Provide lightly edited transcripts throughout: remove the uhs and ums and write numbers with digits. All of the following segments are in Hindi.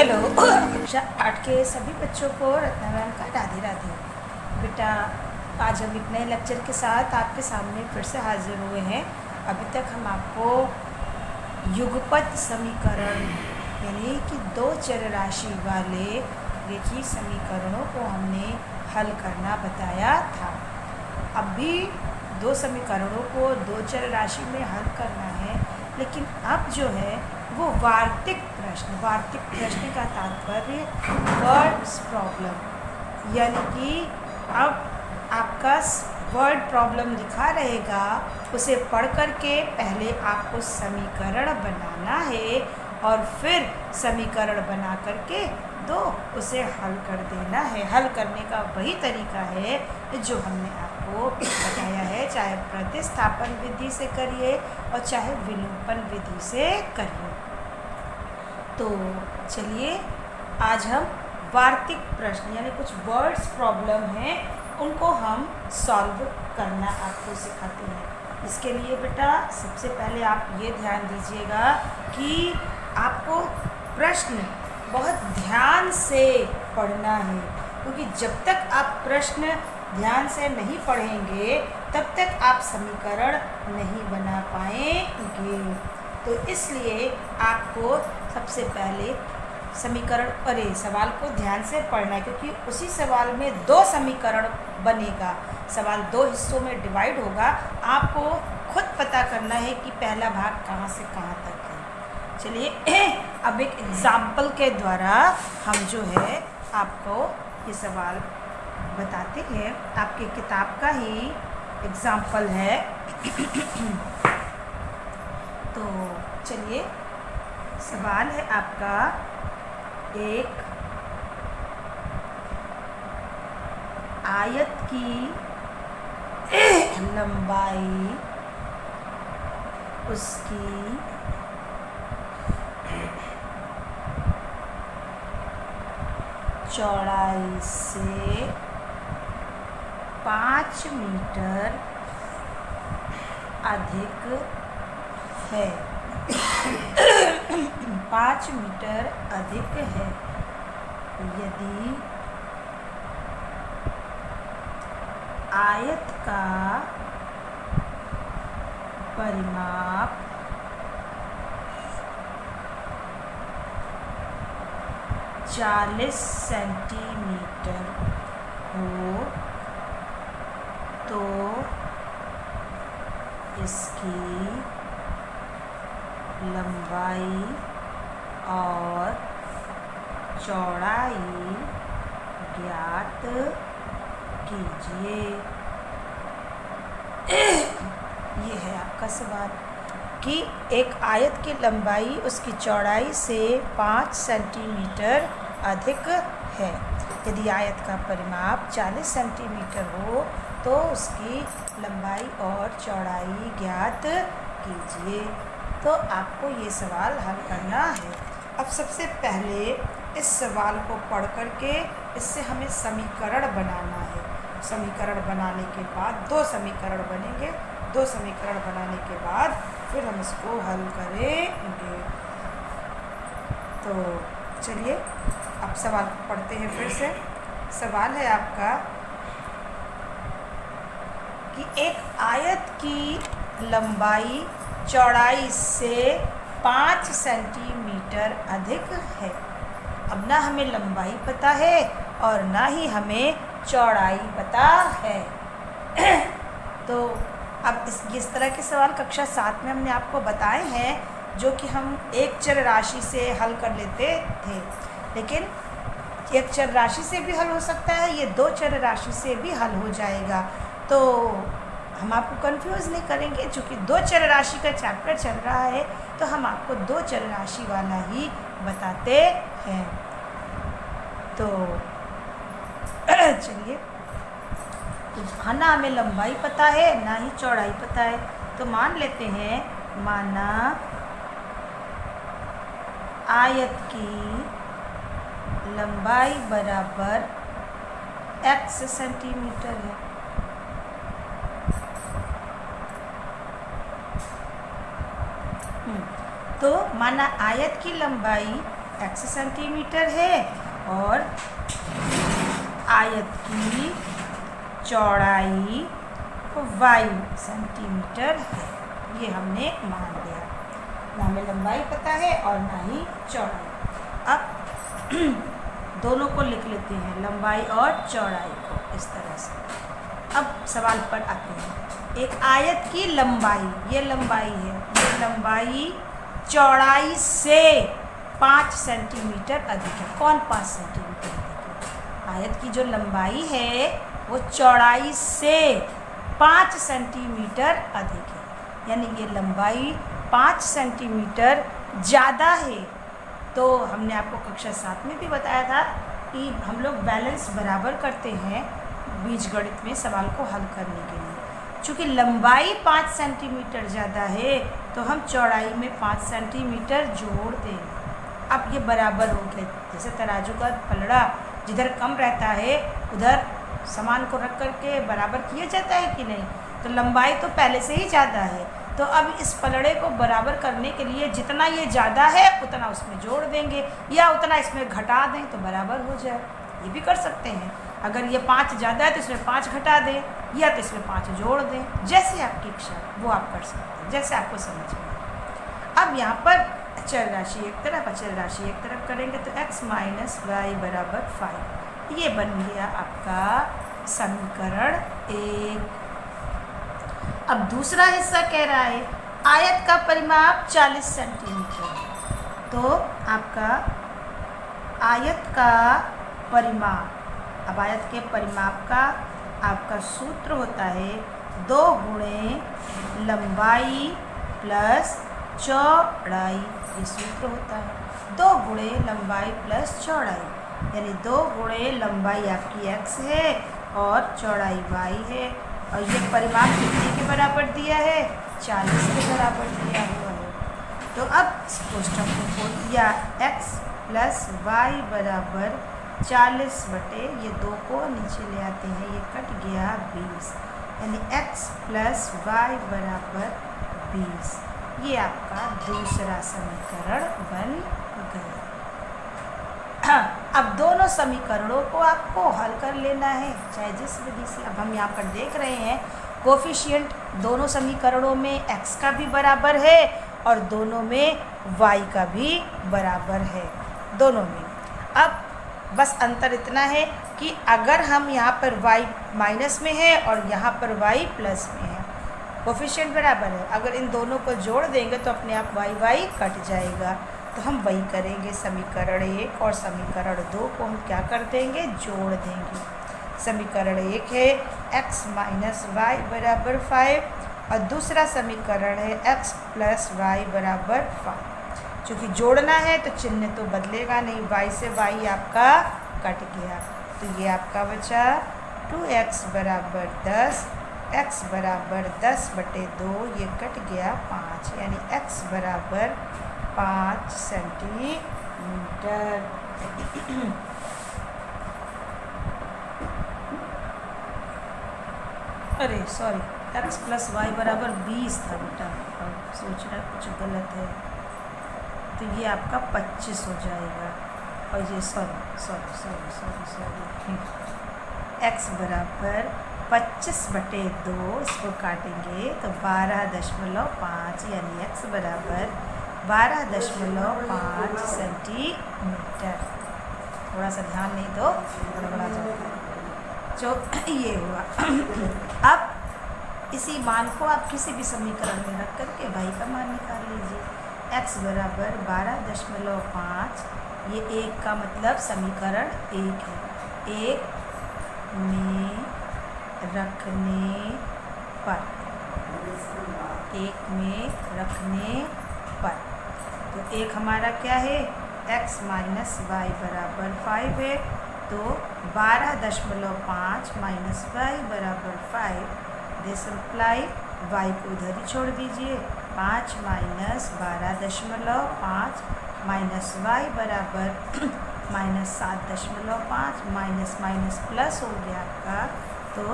हेलो कक्षा 8 के सभी बच्चों को रत्ना मैम का राधे राधे। बेटा, आज हम एक नए लेक्चर के साथ आपके सामने फिर से हाजिर हुए हैं। अभी तक हम आपको युगपत समीकरण यानी कि दो चर राशि वाले रेखीय समीकरणों को हमने हल करना बताया था। अब भी दो समीकरणों को दो चर राशि में हल करना है, लेकिन अब जो है वो वार्तिक प्रश्न का तात्पर्य वर्ड्स प्रॉब्लम, यानी कि अब आपका वर्ड प्रॉब्लम लिखा रहेगा, उसे पढ़ कर के पहले आपको समीकरण बनाना है और फिर समीकरण बना करके उसे हल कर देना है। हल करने का वही तरीका है जो हमने आपको बताया है, चाहे प्रतिस्थापन विधि से करिए और चाहे विलोपन विधि से करिए। तो चलिए आज हम वार्तिक प्रश्न यानी कुछ वर्ड्स प्रॉब्लम हैं, उनको हम सॉल्व करना आपको सिखाते हैं। इसके लिए बेटा सबसे पहले आप ये ध्यान दीजिएगा कि आपको प्रश्न बहुत ध्यान से पढ़ना है, क्योंकि जब तक आप प्रश्न ध्यान से नहीं पढ़ेंगे तब तक आप समीकरण नहीं बना पाएंगे। तो इसलिए आपको सबसे पहले सवाल को ध्यान से पढ़ना है, क्योंकि उसी सवाल में दो समीकरण बनेगा। सवाल दो हिस्सों में डिवाइड होगा, आपको खुद पता करना है कि पहला भाग कहाँ से कहाँ तक है। चलिए अब एक एग्ज़ाम्पल के द्वारा हम जो है आपको ये सवाल बताते हैं। आपके किताब का ही एग्ज़ाम्पल है। तो चलिए सवाल है आपका, एक आयत की लंबाई उसकी चौड़ाई से 5 मीटर अधिक है। 5 मीटर अधिक है। यदि आयत का परिमाप 40 सेंटीमीटर हो तो इसकी लंबाई और चौड़ाई ज्ञात कीजिए। ये है आपका सवाल कि एक आयत की लंबाई उसकी चौड़ाई से 5 सेंटीमीटर अधिक है। यदि आयत का परिमाप 40 सेंटीमीटर हो तो उसकी लंबाई और चौड़ाई ज्ञात कीजिए। तो आपको ये सवाल हल करना है। अब सबसे पहले इस सवाल को पढ़ करके इससे हमें समीकरण बनाना है। समीकरण बनाने के बाद दो समीकरण बनेंगे। दो समीकरण बनाने के बाद फिर हम इसको हल करेंगे। तो चलिए अब सवाल पढ़ते हैं फिर से। सवाल है आपका कि एक आयत की लंबाई चौड़ाई से 5 सेंटीमीटर अधिक है। अब ना हमें लंबाई पता है और ना ही हमें चौड़ाई पता है। तो अब इस तरह के सवाल कक्षा 7 में हमने आपको बताए हैं, जो कि हम एक चर राशि से हल कर लेते थे। लेकिन एक चर राशि से भी हल हो सकता है, ये दो चर राशि से भी हल हो जाएगा। तो हम आपको कंफ्यूज नहीं करेंगे, चूँकि दो चर राशि का चैप्टर चल रहा है तो हम आपको दो चर राशि वाला ही बताते हैं। तो चलिए, तो ना हमें लंबाई पता है ना ही चौड़ाई पता है, तो मान लेते हैं, माना आयत की लंबाई बराबर x सेंटीमीटर है। तो माना आयत की लंबाई x सेंटीमीटर है और आयत की चौड़ाई y सेंटीमीटर है। ये हमने मान लिया। ना हमें लंबाई पता है और ना ही चौड़ाई। अब दोनों को लिख लेते हैं, लंबाई और चौड़ाई को, इस तरह से। अब सवाल पर आते हैं। एक आयत की लंबाई, ये लंबाई है, ये लंबाई चौड़ाई से 5 सेंटीमीटर अधिक है। कौन 5 सेंटीमीटर अधिक है? आयत की जो लंबाई है वो चौड़ाई से 5 सेंटीमीटर अधिक है, यानी ये लंबाई 5 सेंटीमीटर ज़्यादा है। तो हमने आपको कक्षा 7 में भी बताया था कि हम लोग बैलेंस बराबर करते हैं बीजगणित में सवाल को हल करने के लिए। चूँकि लंबाई 5 सेंटीमीटर ज़्यादा है तो हम चौड़ाई में 5 सेंटीमीटर जोड़ देंगे। अब ये बराबर हो गए। जैसे तराजू का पलड़ा जिधर कम रहता है उधर सामान को रख करके बराबर किया जाता है कि नहीं? तो लंबाई तो पहले से ही ज़्यादा है, तो अब इस पलड़े को बराबर करने के लिए जितना ये ज़्यादा है उतना उसमें जोड़ देंगे या उतना इसमें घटा दें तो बराबर हो जाए। ये भी कर सकते हैं। अगर ये 5 ज़्यादा है तो इसमें 5 घटा दें या तो इसमें 5 जोड़ दें, जैसे आपकी इच्छा वो आप कर सकते हैं, जैसे आपको समझ में। अब यहाँ पर अचर राशि एक तरफ, अचर राशि एक तरफ करेंगे तो x माइनस वाई बराबर 5। ये बन गया आपका समीकरण 1। अब दूसरा हिस्सा कह रहा है आयत का परिमाप 40 सेंटीमीटर। तो आपका आयत का परिमाप, अब आयत के परिमाप का आपका सूत्र होता है 2 गुणे लंबाई प्लस चौड़ाई। ये सूत्र होता है 2 गुणे लंबाई प्लस चौड़ाई, यानी 2 गुणे लंबाई आपकी x है और चौड़ाई y है। और ये परिमाप कितने के बराबर दिया है? 40 के बराबर दिया हुआ है। तो अब इस कोष्ठक को खोल दिया, x प्लस वाई बराबर 40 बटे ये 2 को नीचे ले आते हैं, ये कट गया 20, यानी x प्लस वाई बराबर 20। ये आपका दूसरा समीकरण बन गया। अब दोनों समीकरणों को आपको हल कर लेना है, चाहे जिस विधि से। अब हम यहाँ पर देख रहे हैं कोफिशिएंट दोनों समीकरणों में x का भी बराबर है और दोनों में y का भी बराबर है, दोनों में। अब बस अंतर इतना है कि अगर हम यहाँ पर y माइनस में है और यहाँ पर y प्लस में है, कोफिशिएंट बराबर है, अगर इन दोनों को जोड़ देंगे तो अपने आप y कट जाएगा। तो हम वही करेंगे, समीकरण 1 और समीकरण 2 को हम क्या कर देंगे? जोड़ देंगे। समीकरण 1 है x माइनस वाई बराबर 5 और दूसरा समीकरण है x प्लस वाई बराबर 5। चूँकि जोड़ना है तो चिन्ह तो बदलेगा नहीं, y से y आपका कट गया, तो ये आपका बचा 2x बराबर 10, x बराबर 10 बटे 2, ये कट गया 5, यानी x बराबर 5 सेंटीमीटर। अरे सॉरी, x प्लस वाई बराबर 20 था बेटा, और सोच रहा कुछ गलत है, तो ये आपका 25 हो जाएगा। और ये सॉरी x बराबर 25 बटे 2, इसको काटेंगे तो 12.5, यानी x बराबर 12.5 सेंटीमीटर। थोड़ा सा ध्यान नहीं दो गड़बड़ा जाता है। जो ये हुआ। अब इसी मान को आप किसी भी समीकरण में रख करके y का मान निकाल लीजिए। x बराबर 12.5, ये 1 का मतलब समीकरण 1 है। 1 में रखने पर, 1 में रखने पर, तो 1 हमारा क्या है? x माइनस वाई बराबर 5 है, तो 12.5 माइनस वाई बराबर 5, दिस इम्प्लाई y को उधर ही छोड़ दीजिए। 5 माइनस 12.5 माइनस वाई बराबर माइनस 7.5, माइनस माइनस प्लस हो गया आपका, तो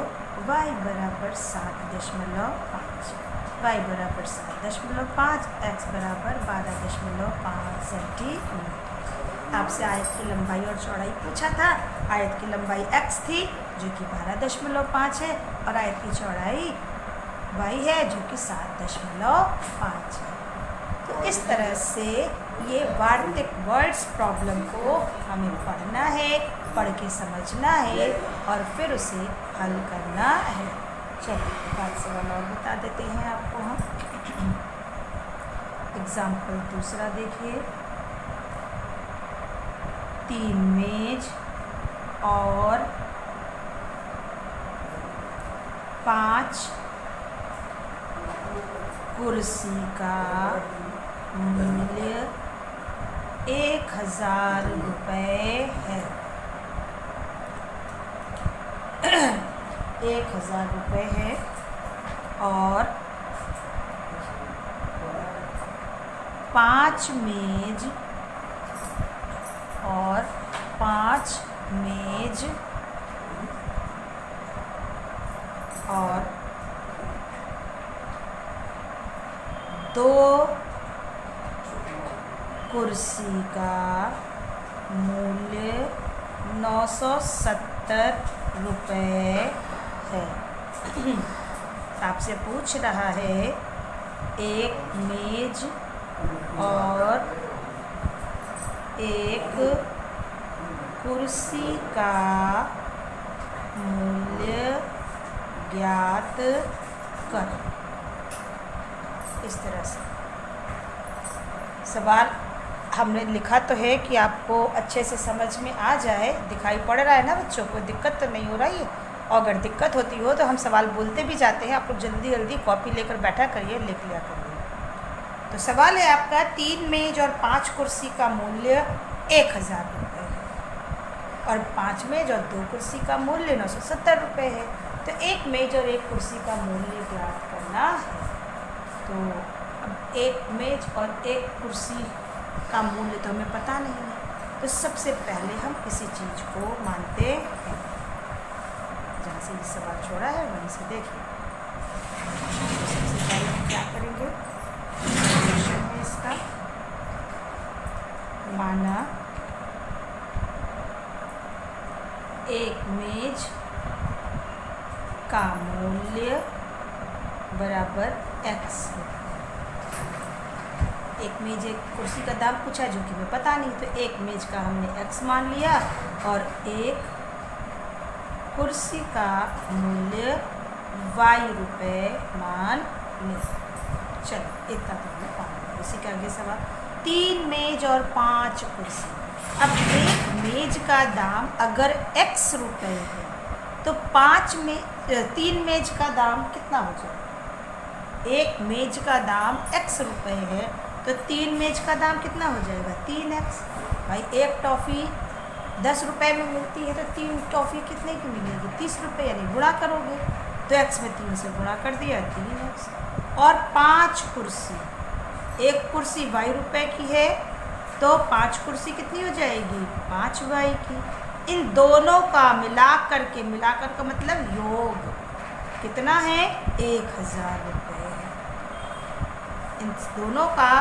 y बराबर 7.5, y बराबर 7.5, x बराबर 12.5 सेंटीमीटर। आपसे आयत की लंबाई और चौड़ाई पूछा था। आयत की लंबाई x थी जो कि 12.5 है और आयत की चौड़ाई y है जो कि 7.5 है। तो इस तरह से ये वार्तिक वर्ड्स प्रॉब्लम को हमें पढ़ना है, पढ़ के समझना है और फिर उसे हल करना है। चलिए एक आध सवाल और बता देते हैं आपको हम। एग्जाम्पल दूसरा देखिए, 3 मेज और 5 कुर्सी का मूल्य 1000 रुपये है। 1000 रुपये है और 5 मेज और 5 मेज और 2 कुर्सी का मूल्य 970 रुपये है। आपसे पूछ रहा है एक मेज और एक कुर्सी का मूल्य ज्ञात कर। इस तरह से सवाल हमने लिखा तो है कि आपको अच्छे से समझ में आ जाए, दिखाई पड़ रहा है ना बच्चों को, दिक्कत तो नहीं हो रही है। और अगर दिक्कत होती हो तो हम सवाल बोलते भी जाते हैं, आप लोग जल्दी जल्दी कॉपी लेकर बैठा करिए, लिख लिया करिए। तो सवाल है आपका 3 मेज और 5 कुर्सी का मूल्य 1000 रुपये है और 5 मेज और 2 कुर्सी का मूल्य 970 रुपये है। तो एक मेज और एक कुर्सी का मूल्य ज्ञात करना है। तो अब एक मेज और एक कुर्सी का मूल्य तो हमें पता नहीं है, तो सबसे पहले हम किसी चीज़ को मानते हैं। जहाँ से ये सवाल छोड़ा है वहीं से देखिए। तो सबसे पहले हम क्या करेंगे, क्वेश्चन है इसका, माना एक मेज का मूल्य बराबर x है। एक मेज एक कुर्सी का दाम पूछा जो कि हमें पता नहीं, तो एक मेज का हमने x मान लिया और एक कुर्सी का मूल्य y रुपये मान लिया। चलो इतना तो हमें पाना। उसी के आगे सवाल, 3 मेज और 5 कुर्सी। अब एक मेज का दाम अगर x रुपये है तो 3 मेज का दाम कितना हो जाएगा? एक मेज का दाम x रुपये है तो 3 मेज का दाम कितना हो जाएगा? 3x। भाई एक टॉफ़ी 10 रुपये में मिलती है तो 3 टॉफ़ी कितने की मिलेगी? 30 रुपये, यानी गुणा करोगे तो x में 3 से गुणा कर दिया 3x। और 5 कुर्सी, एक कुर्सी y रुपये की है तो 5 कुर्सी कितनी हो जाएगी? 5y की। इन दोनों का मिलाकर का मतलब योग कितना है? 1000 रुपये है। इन दोनों का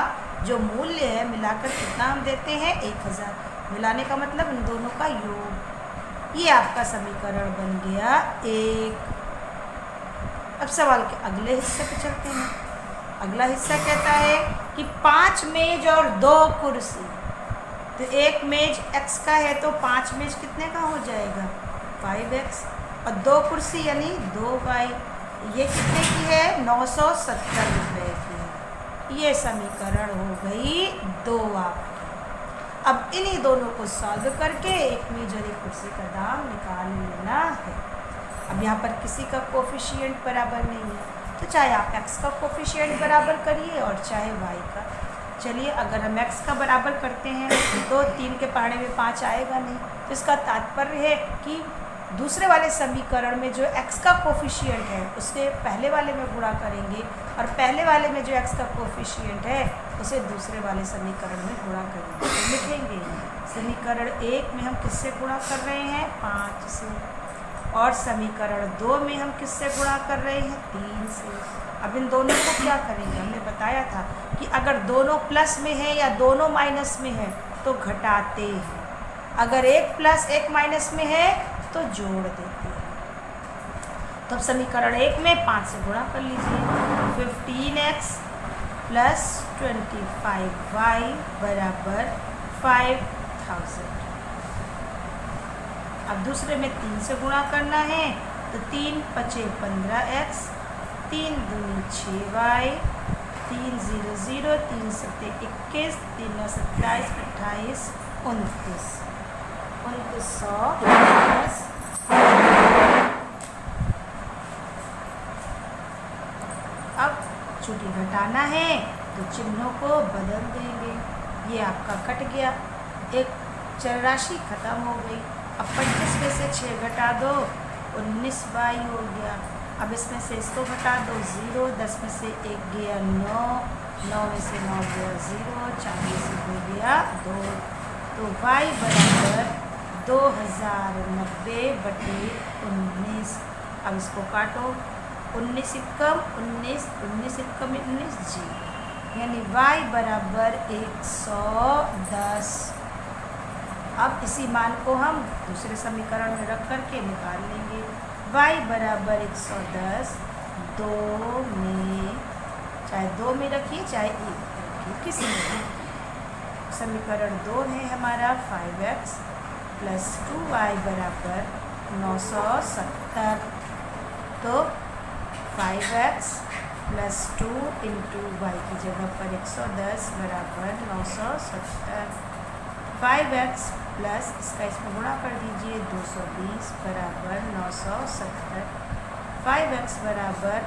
जो मूल्य है मिलाकर कितना हम देते हैं? 1000। मिलाने का मतलब इन दोनों का योग। ये आपका समीकरण बन गया 1। अब सवाल के अगले हिस्से पे चलते हैं। अगला हिस्सा कहता है कि 5 मेज और 2 कुर्सी। तो एक मेज x का है तो 5 मेज कितने का हो जाएगा? 5x। और 2 कुर्सी यानी 2y, ये कितने की है? 970 रुपये की है। ये समीकरण हो गई 2 आपकी। अब इन्हीं दोनों को सॉल्व करके एक मेज और एक कुर्सी का दाम निकाल लेना है। अब यहाँ पर किसी का कोफिशिएंट बराबर नहीं है तो चाहे आप x का कोफिशिएंट बराबर करिए और चाहे y का। चलिए अगर हम x का बराबर करते हैं तो 3 के पहाड़े में 5 आएगा नहीं, तो इसका तात्पर्य है कि दूसरे वाले समीकरण में जो x का कोफिशिएंट है उससे पहले वाले में गुणा करेंगे और पहले वाले में जो x का कोफिशिएंट है उसे दूसरे वाले समीकरण में गुणा करेंगे। तो लिखेंगे समीकरण 1 में हम किससे गुणा कर रहे हैं? 5 से। और समीकरण 2 में हम किससे गुणा कर रहे हैं? 3 से। अब इन दोनों को क्या करेंगे? हमने बताया था कि अगर दोनों प्लस में है या दोनों माइनस में है तो घटाते हैं, अगर एक प्लस एक माइनस में है तो जोड़ देते हैं। तो अब समीकरण 1 में 5 से गुणा कर लीजिए। 15x प्लस 25y बराबर 5000। अब दूसरे में 3 से गुणा करना है तो 3 पचे 15x, 3 दूनी 6y, 3 0 0, 3 सत्ते 21, 3 9 27, 28 29, 2900। अब चूंकि घटाना है तो चिन्हों को बदल देंगे। ये आपका कट गया, एक चर राशि खत्म हो गई। अब 25 में से 6 घटा दो, 19y हो गया। अब इसमें से इसको घटा दो 0, 10 में से 1 गया 9, 9 में से 9 गया 0, 4 में से हो गया 2, तो y बराबर 2090 बटे 19। अब इसको काटो, 19 एकम 19, 19 एकम 19 जी, यानी y बराबर 110। अब इसी मान को हम दूसरे समीकरण में रख करके निकाल लेंगे। y बराबर 110, 2 में, चाहे 2 में रखिए चाहे 1 में रखिए, किसी में भी। समीकरण 2 है हमारा 5x प्लस 2y बराबर 970। तो 5x प्लस 2 इंटू वाई की जगह पर 110 बराबर 970। 5x प्लस इसका इसमें गुणा कर दीजिए 220 बराबर 970। 5x बराबर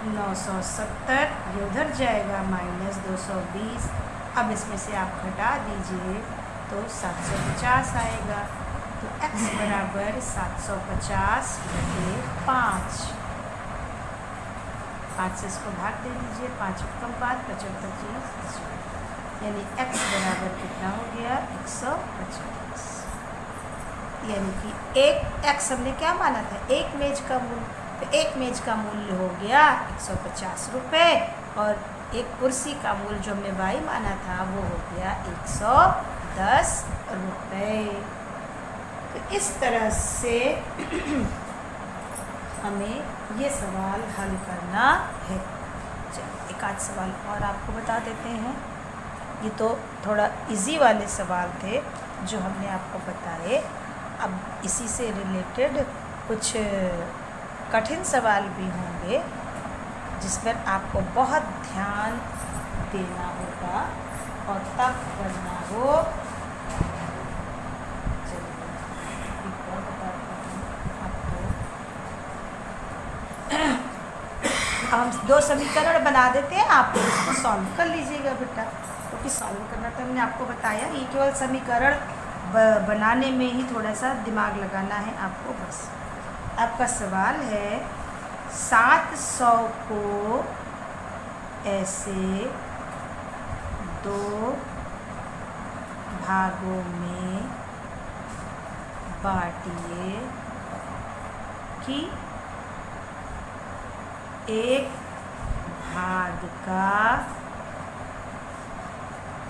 970, ये उधर जाएगा माइनस 220। अब इसमें से आप घटा दीजिए तो 750 आएगा। तो x बराबर 750 बटे 5। 5 से इसको भाग दे दीजिए, 5 कम 5 25, यानी x बराबर कितना हो गया 150। यानी कि एक x हमने क्या माना था, एक मेज का मूल्य, तो एक मेज का मूल्य हो गया 150 रुपये, और एक कुर्सी का मूल्य जो हमने y माना था वो हो गया 110 रुपये। तो इस तरह से हमें ये सवाल हल करना है। चलिए एक आध सवाल और आपको बता देते हैं। ये तो थोड़ा इजी वाले सवाल थे जो हमने आपको बताए। अब इसी से रिलेटेड कुछ कठिन सवाल भी होंगे जिस पर आपको बहुत ध्यान देना होगा और तब करना हो। हम 2 समीकरण बना देते हैं, आप इसको सॉल्व कर लीजिएगा बेटा, क्योंकि सॉल्व करना तो हमने आपको बताया, ये केवल समीकरण बनाने में ही थोड़ा सा दिमाग लगाना है आपको बस। आपका सवाल है 700 को ऐसे 2 भागों में बांटिए कि एक भाग का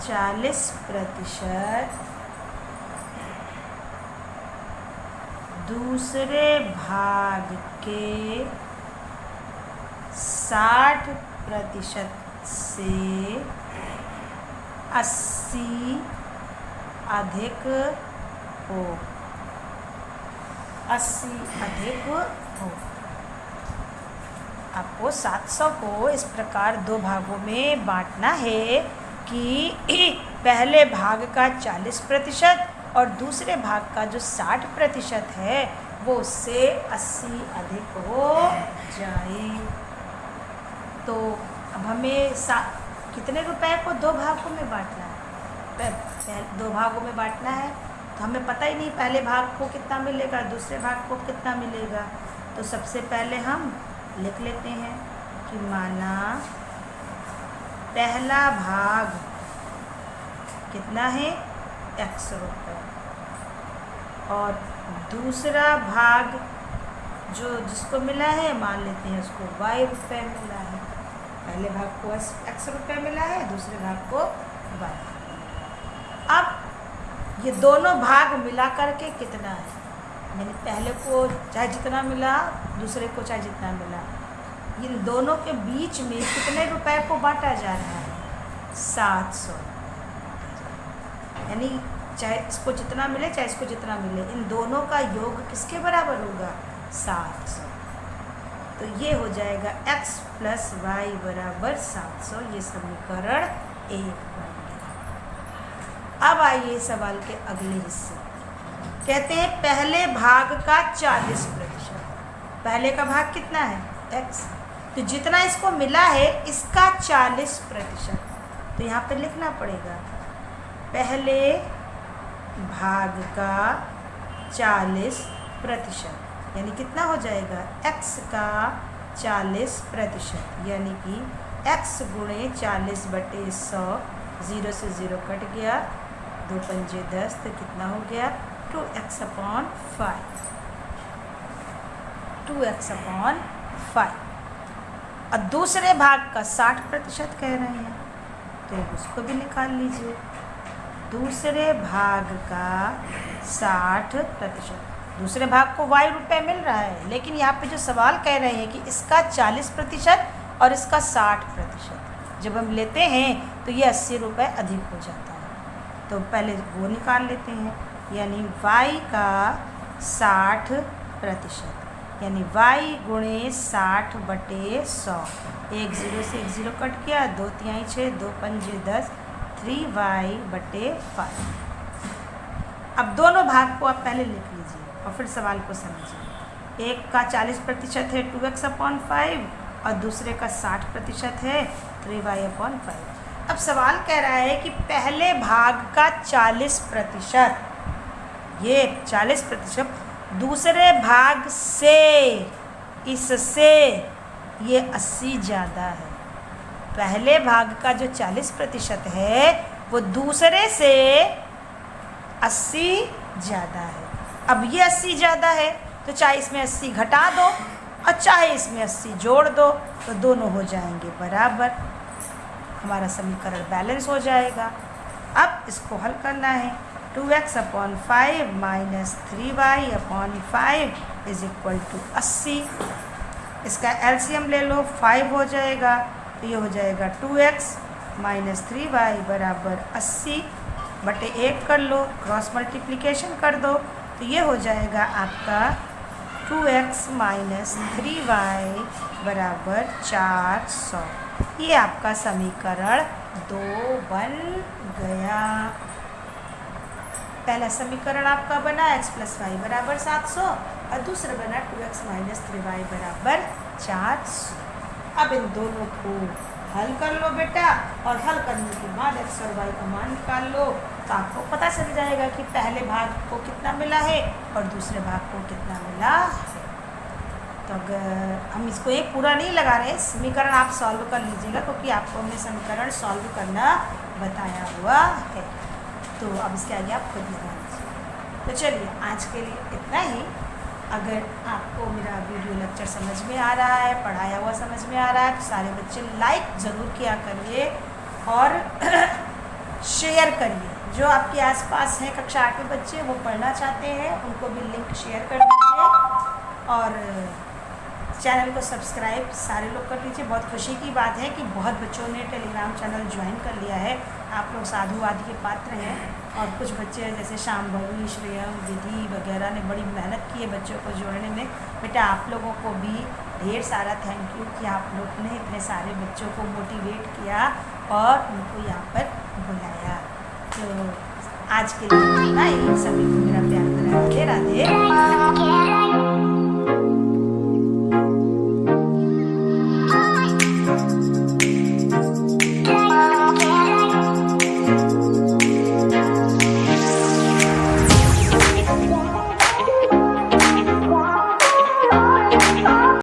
40% दूसरे भाग के 60% से 80 अधिक हो, 80 अधिक हो। आपको 700 को इस प्रकार 2 भागों में बांटना है कि पहले भाग का 40% और दूसरे भाग का जो 60% है वो उससे 80 अधिक हो जाए। तो अब हमें कितने रुपए को 2 भागों में बांटना है? 2 भागों में बांटना है तो हमें पता ही नहीं पहले भाग को कितना मिलेगा, दूसरे भाग को कितना मिलेगा। तो सबसे पहले हम लिख लेते हैं कि माना पहला भाग कितना है x रुपये, और दूसरा भाग जो जिसको मिला है मान लेते हैं उसको y रुपये मिला है। पहले भाग को x रुपये मिला है, दूसरे भाग को y। ये दोनों भाग मिला करके कितना है, यानी पहले को चाहे जितना मिला, दूसरे को चाहे जितना मिला, इन दोनों के बीच में कितने रुपए को बांटा जा रहा है, 700। यानी चाहे इसको जितना मिले चाहे इसको जितना मिले, इन दोनों का योग किसके बराबर होगा, 700। तो ये हो जाएगा x + y = 700। ये समीकरण 1 बन गया। अब आइए सवाल के अगले हिस्से। कहते हैं पहले भाग का 40%। पहले का भाग कितना है, x, तो जितना इसको मिला है इसका 40%। तो यहाँ पे लिखना पड़ेगा पहले भाग का 40%, यानी कितना हो जाएगा, x का 40%, यानी कि x × 40/100, 0 से 0 कट गया, 2 पंजे 10, तो कितना हो गया, 2x/5। 2x/5। और दूसरे भाग का 60% कह रहे हैं, तो उसको भी निकाल लीजिए। दूसरे भाग का 60%, दूसरे भाग को y रुपये मिल रहा है, लेकिन यहाँ पे जो सवाल कह रहे हैं कि इसका 40% और इसका 60%, जब हम लेते हैं तो ये 80 रुपये अधिक हो जाता है। तो पहले वो निकाल लेते हैं, यानी y का 60%, यानी y × 60/100, 1 0 से 1 0 कट गया, 2 तिहाई 6, 2 पंजे 10, 3y/5। अब दोनों भाग को आप पहले लिख लीजिए और फिर सवाल को समझिए। एक का 40% है 2x/5 और दूसरे का 60% है 3y/5। अब सवाल कह रहा है कि पहले भाग का 40%, ये 40%, दूसरे भाग से, इससे ये 80 ज़्यादा है। पहले भाग का जो 40% है वो दूसरे से 80 ज़्यादा है। अब ये 80 ज़्यादा है तो चाहे इसमें 80 घटा दो और चाहे इसमें 80 जोड़ दो, तो दोनों हो जाएंगे बराबर। हमारा समीकरण बैलेंस हो जाएगा। अब इसको हल करना है। 2x/5 - 3y/5 = 80। इसका एलसीएम ले लो, 5 हो जाएगा, तो ये हो जाएगा 2x - 3y = 80/1 कर लो, क्रॉस मल्टीप्लिकेशन कर दो, तो ये हो जाएगा आपका 2x - 3y = 400। ये आपका समीकरण 2 बन गया। पहला समीकरण आपका बना x + y = 700 और दूसरा बना 2x - 3y = 400। अब इन दोनों को हल कर लो बेटा, और हल करने के बाद x और y का मान निकाल लो, तो आपको पता चल जाएगा कि पहले भाग को कितना मिला है और दूसरे भाग को कितना मिला है। तो अगर हम इसको एक पूरा नहीं लगा रहे, समीकरण आप सॉल्व कर लीजिएगा, क्योंकि आपको हमने समीकरण सॉल्व करना बताया हुआ है। तो अब इसके आगे आप खुद लगा लीजिए। तो चलिए आज के लिए इतना ही। अगर आपको मेरा वीडियो लेक्चर समझ में आ रहा है, पढ़ाया हुआ समझ में आ रहा है, तो सारे बच्चे लाइक ज़रूर किया करिए और शेयर करिए। जो आपके आसपास हैं कक्षा 8 के बच्चे, वो पढ़ना चाहते हैं, उनको भी लिंक शेयर कर दीजिए और चैनल को सब्सक्राइब सारे लोग कर लीजिए। बहुत खुशी की बात है कि बहुत बच्चों ने टेलीग्राम चैनल ज्वाइन कर लिया है। आप लोग साधुवाद के पात्र हैं, और कुछ बच्चे जैसे शाम्भवी, श्रेयम, विधि वगैरह ने बड़ी मेहनत की है बच्चों को जोड़ने में। बेटा आप लोगों को भी ढेर सारा थैंक यू कि आप लोग ने इतने सारे बच्चों को मोटिवेट किया और उनको यहाँ पर बुलाया। तो आज के लिए इतना ही। सभी को मेरा प्यार भरा राधे राधे।